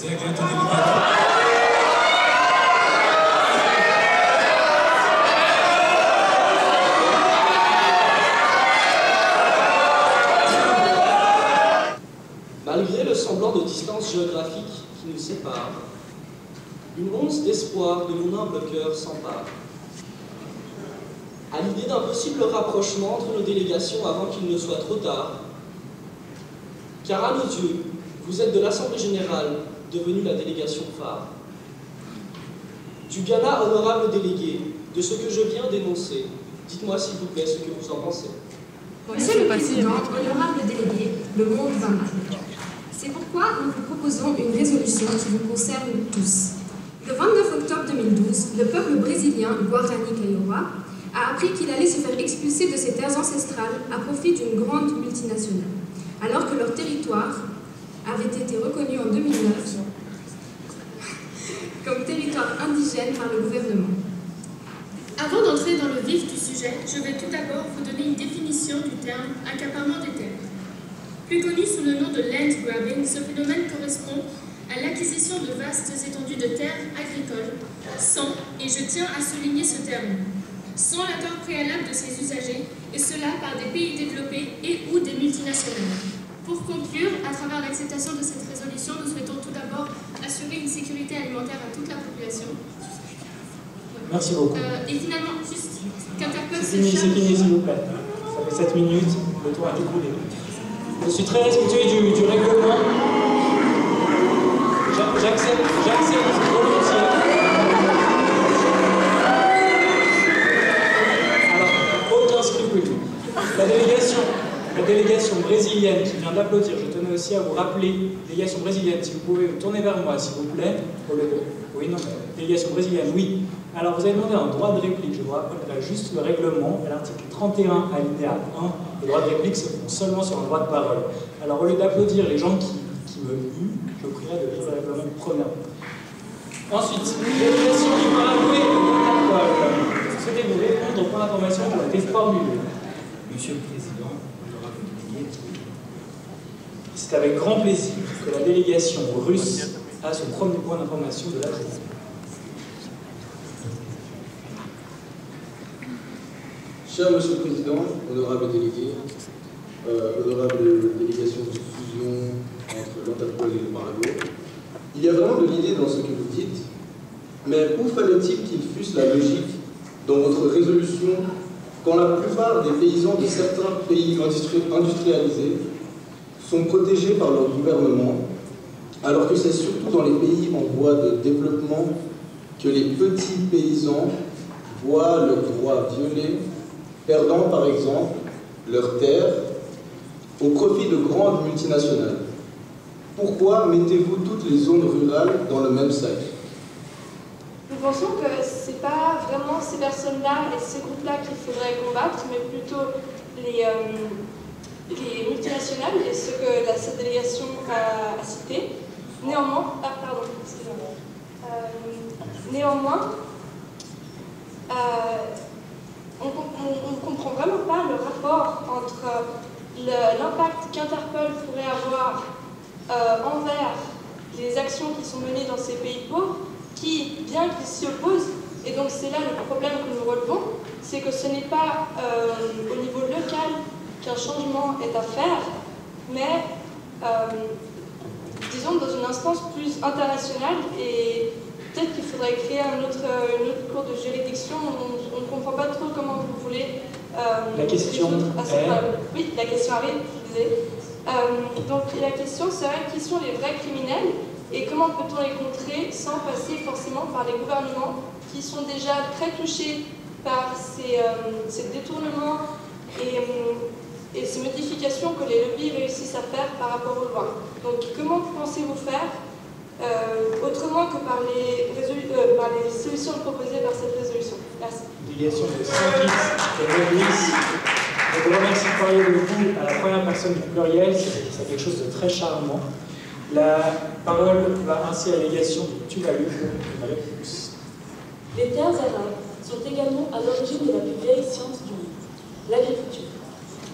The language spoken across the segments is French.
vrai que j'ai entendu le bateau. Malgré le semblant de distance géographique qui nous sépare, une once d'espoir de mon humble cœur s'empare. À l'idée d'un possible rapprochement entre nos délégations avant qu'il ne soit trop tard, car à nos yeux, vous êtes de l'Assemblée Générale devenue la délégation phare. Du Ghana, honorable délégué, de ce que je viens d'énoncer, dites-moi s'il vous plaît ce que vous en pensez. Monsieur le Président, honorable délégué, le monde va mal. C'est pourquoi nous vous proposons une résolution qui vous concerne tous. Le 29 octobre 2012, le peuple brésilien Guarani Kaiowá a appris qu'il allait se faire expulser de ses terres ancestrales à profit d'une grande multinationale, alors que leur territoire avait été reconnu en 2009 comme territoire indigène par le gouvernement. Avant d'entrer dans le vif du sujet, je vais tout d'abord vous donner une définition du terme accaparement des terres. Plus connu sous le nom de land grabbing, ce phénomène correspond à l'acquisition de vastes étendues de terres agricoles sans, et je tiens à souligner ce terme, sans l'accord préalable de ses usagers, et cela par des pays développés et ou des multinationales. Pour conclure, à travers l'acceptation de cette résolution, nous souhaitons tout d'abord assurer une sécurité alimentaire à toute la population. Merci beaucoup. Et finalement, juste qu'Interpol C'est fini, s'il vous plaît. Ça fait 7 minutes, le tour a écoulé. Je suis très respectueux du règlement. J'accepte volontiers. Alors, aucun scrupule. La délégation brésilienne qui vient d'applaudir, je tenais aussi à vous rappeler, délégation brésilienne, si vous pouvez vous tourner vers moi, s'il vous plaît. Oui, non, délégation brésilienne, oui. Alors, vous avez demandé un droit de réplique. Je vous rappellerai juste le règlement à l'article 31, alinéa 1. Les droits de réplique se font seulement sur un droit de parole. Alors, au lieu d'applaudir les gens qui me huent, je vous prierai de lire le règlement premièrement. Ensuite, délégation du Paraguay et de l'Interpol. Souhaitez-vous répondre aux points d'information qui ont été formulés? Monsieur le Président, honorable délégué. C'est avec grand plaisir que la délégation russe a son premier point d'information de la présidence. Cher Monsieur le Président, honorable délégué, honorable délégation de fusion entre l'Interpol et le Paraguay, il y a vraiment de l'idée dans ce que vous dites, mais où fallait-il qu'il fût la logique dans votre résolution quand la plupart des paysans de certains pays industrialisés sont protégés par leur gouvernement, alors que c'est surtout dans les pays en voie de développement que les petits paysans voient leurs droits violés, perdant par exemple leurs terres au profit de grandes multinationales. Pourquoi mettez-vous toutes les zones rurales dans le même sac? Nous pensons que ce n'est pas vraiment ces personnes-là et ces groupes-là qu'il faudrait combattre, mais plutôt les multinationales et ce que cette délégation a cité. Néanmoins, on ne comprend vraiment pas le rapport entre l'impact qu'Interpol pourrait avoir envers les actions qui sont menées dans ces pays pauvres, qui, bien qu'ils s'y opposent, et donc c'est là le problème que nous relevons, c'est que ce n'est pas au niveau local qu'un changement est à faire, mais disons dans une instance plus internationale, et peut-être qu'il faudrait créer une autre cour de juridiction. On ne comprend pas trop comment vous voulez la question oui, la question arrive, je disais. Donc la question serait qui sont les vrais criminels et comment peut-on les contrer sans passer forcément par les gouvernements qui sont déjà très touchés par ces détournements et ces modifications que les lobbies réussissent à faire par rapport aux lois. Donc comment pensez-vous faire autrement que par les solutions proposées par cette résolution? Merci. Délégation de Saint-Kitts et Maurice. Je vous remercie de parler de vous à la première personne du pluriel, c'est quelque chose de très charmant. La parole va ainsi à la délégation de Tuvalu de Marie-Pousse. Les terres arables sont également à l'origine de la plus vieille science du monde, l'agriculture,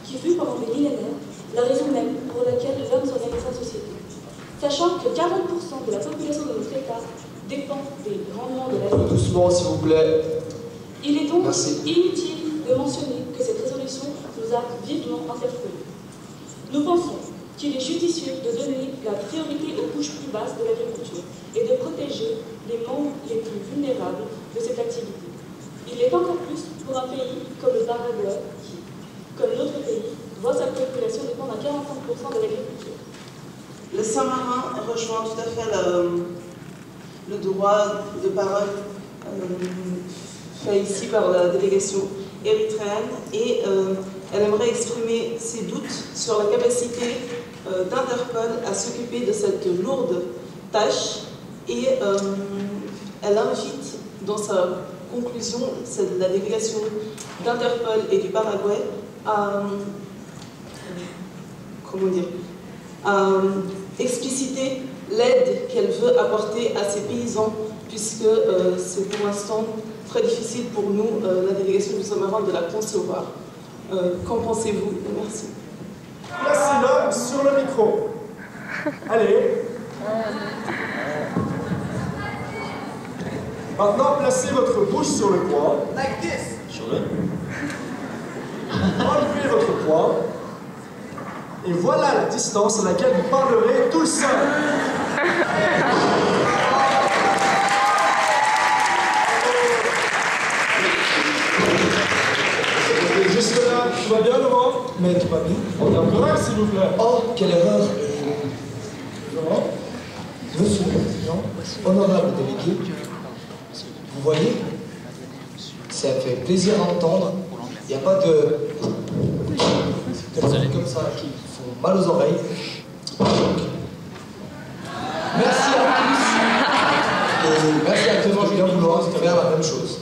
qui fut pendant des millénaires la raison même pour laquelle l'homme s'organise en société. sachant que 40% de la population de notre État dépend des rendements de la vie. Doucement, s'il vous plaît. Il est donc Merci. inutile de mentionner que cette résolution nous a vivement interpellés. Nous pensons qu'il est judicieux de donner la priorité aux couches plus basses de l'agriculture et de protéger les membres les plus vulnérables de cette activité. Il est encore plus pour un pays comme le Paraguay qui, comme notre pays, voit sa population dépendre à 45% de l'agriculture. Le Saint-Marin rejoint tout à fait le droit de parole fait ici par la délégation érythréenne et elle aimerait exprimer ses doutes sur la capacité d'Interpol à s'occuper de cette lourde tâche et elle invite dans sa conclusion la délégation d'Interpol et du Paraguay à expliciter l'aide qu'elle veut apporter à ces paysans, puisque c'est pour l'instant très difficile pour nous, la délégation du Saint-Marin, de la concevoir. Qu'en pensez-vous? Merci. Placez-le sur le micro. Allez. Maintenant, placez votre bouche sur le poids. Like this. Sur le. Enlevez votre poids. Et voilà la distance à laquelle vous parlerez tout seul. Juste là, tu vas bien, Laurent? Mais tu vas bien? On est en grève, s'il vous plaît. Oh, quelle erreur! Laurent? Monsieur le Président, honorable délégué, vous voyez, ça fait plaisir à entendre. Il n'y a pas de trucs comme ça qui font mal aux oreilles. Donc, merci à tous. Et merci à tous de bien vouloir faire la même chose.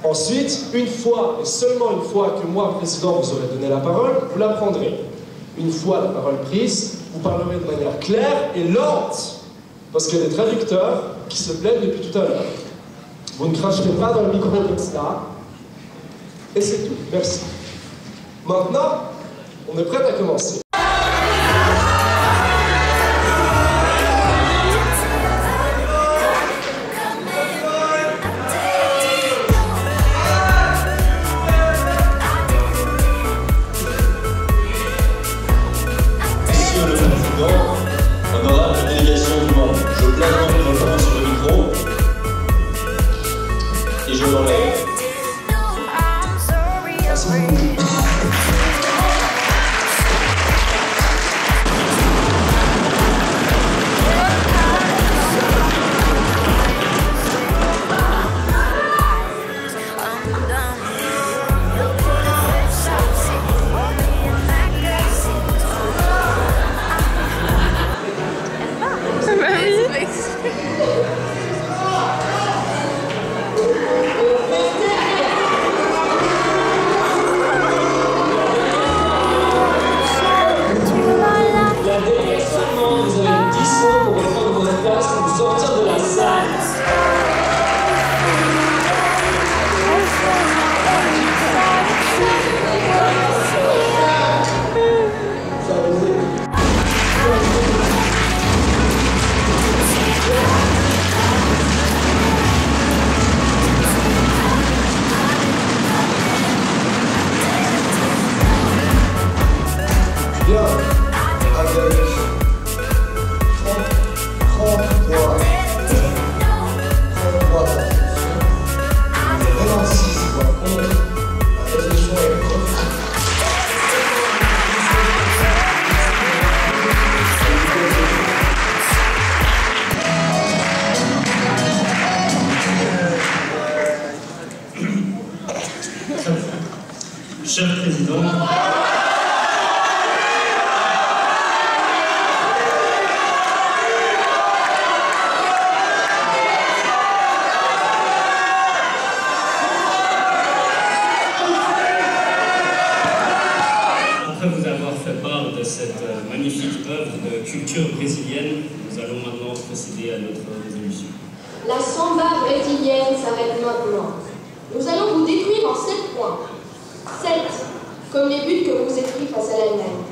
Ensuite, une fois, et seulement une fois que moi, Président, vous aurez donné la parole, vous la prendrez. Une fois la parole prise, vous parlerez de manière claire et lente, parce qu'il y a des traducteurs qui se plaignent depuis tout à l'heure. Vous ne cracherez pas dans le micro comme ça, et c'est tout. Merci. Maintenant, on est prêt à commencer. Cher Président, après vous avoir fait part de cette magnifique œuvre de culture brésilienne, nous allons maintenant procéder à notre résolution. La samba brésilienne s'arrête maintenant. Nous allons vous détruire en 7 points. 7, comme les buts que vous êtes pris face à l'Allemagne.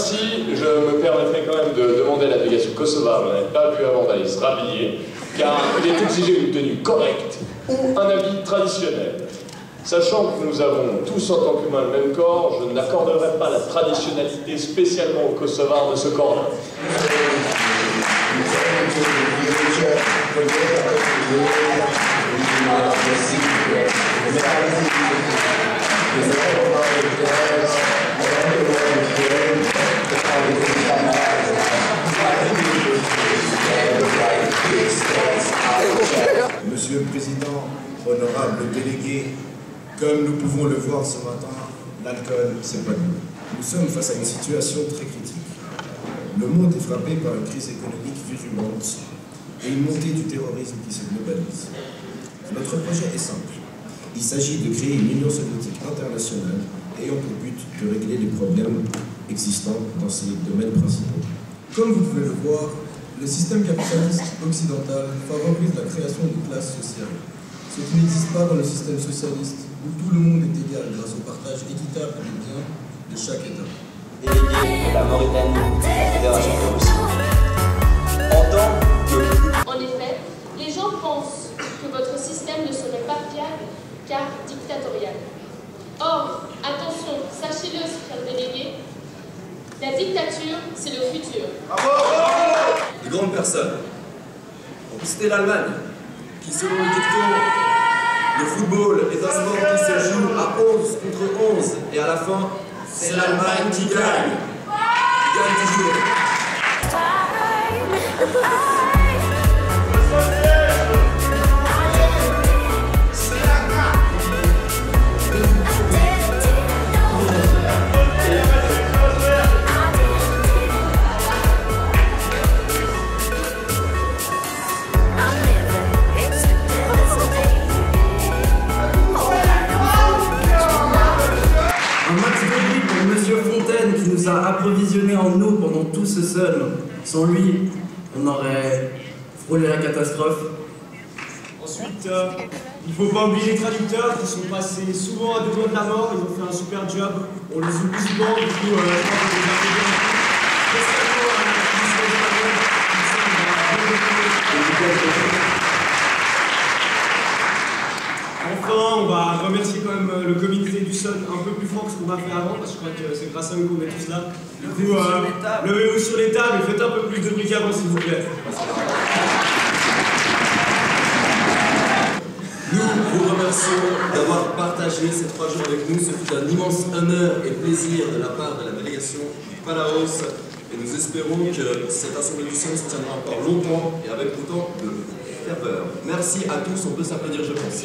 ainsi, je me permettrai quand même de demander à la délégation kosovare, on n'avait pas vu avant d'aller se rhabiller, car il est exigé une tenue correcte ou un habit traditionnel. Sachant que nous avons tous en tant qu'humains le même corps, je n'accorderai pas la traditionnalité spécialement aux kosovars de ce corps-là. Monsieur le Président, honorable délégué, comme nous pouvons le voir ce matin, l'alcool, c'est pas nous. Nous sommes face à une situation très critique. Le monde est frappé par une crise économique virulente et une montée du terrorisme qui se globalise. Notre projet est simple. Il s'agit de créer une union soviétique internationale ayant pour but de régler les problèmes existants dans ces domaines principaux. Comme vous pouvez le voir, le système capitaliste occidental favorise la création de classes sociales, ce qui n'existe pas dans le système socialiste où tout le monde est égal grâce au partage équitable des biens de chaque État. Délégué de la Mauritanie, la Fédération de Russie. En effet, les gens pensent que votre système ne serait pas fiable car dictatorial. Or, attention, sachez-le, frère délégué, la dictature, c'est le futur. Les grandes personnes ont cité l'Allemagne, qui selon le dicton, le football est un sport qui se joue à 11 contre 11, et à la fin, c'est l'Allemagne qui gagne. Qui gagne toujours. Qui nous a approvisionné en eau pendant tout ce seul. Sans lui, on aurait frôlé la catastrophe. Ensuite, il ne faut pas oublier les traducteurs qui sont passés souvent à deux doigts de la mort. Ils ont fait un super job. On les oublie souvent, du coup, je pense qu'on les a fait bien. Spécialement à la commission espagnole qui Enfin, on va remercier quand même le comité du Sun un peu plus fort que ce qu'on a fait avant, parce que je crois que c'est grâce à eux qu'on est tous là. Du coup, levez-vous sur les tables et faites un peu plus de bruit qu'avant, s'il vous plaît. Nous vous remercions d'avoir partagé ces 3 jours avec nous. Ce fut un immense honneur et plaisir de la part de la délégation du Palaos. Et nous espérons que cette assemblée du Sun se tiendra encore longtemps et avec autant de ferveur. Merci à tous, on peut s'applaudir, je pense.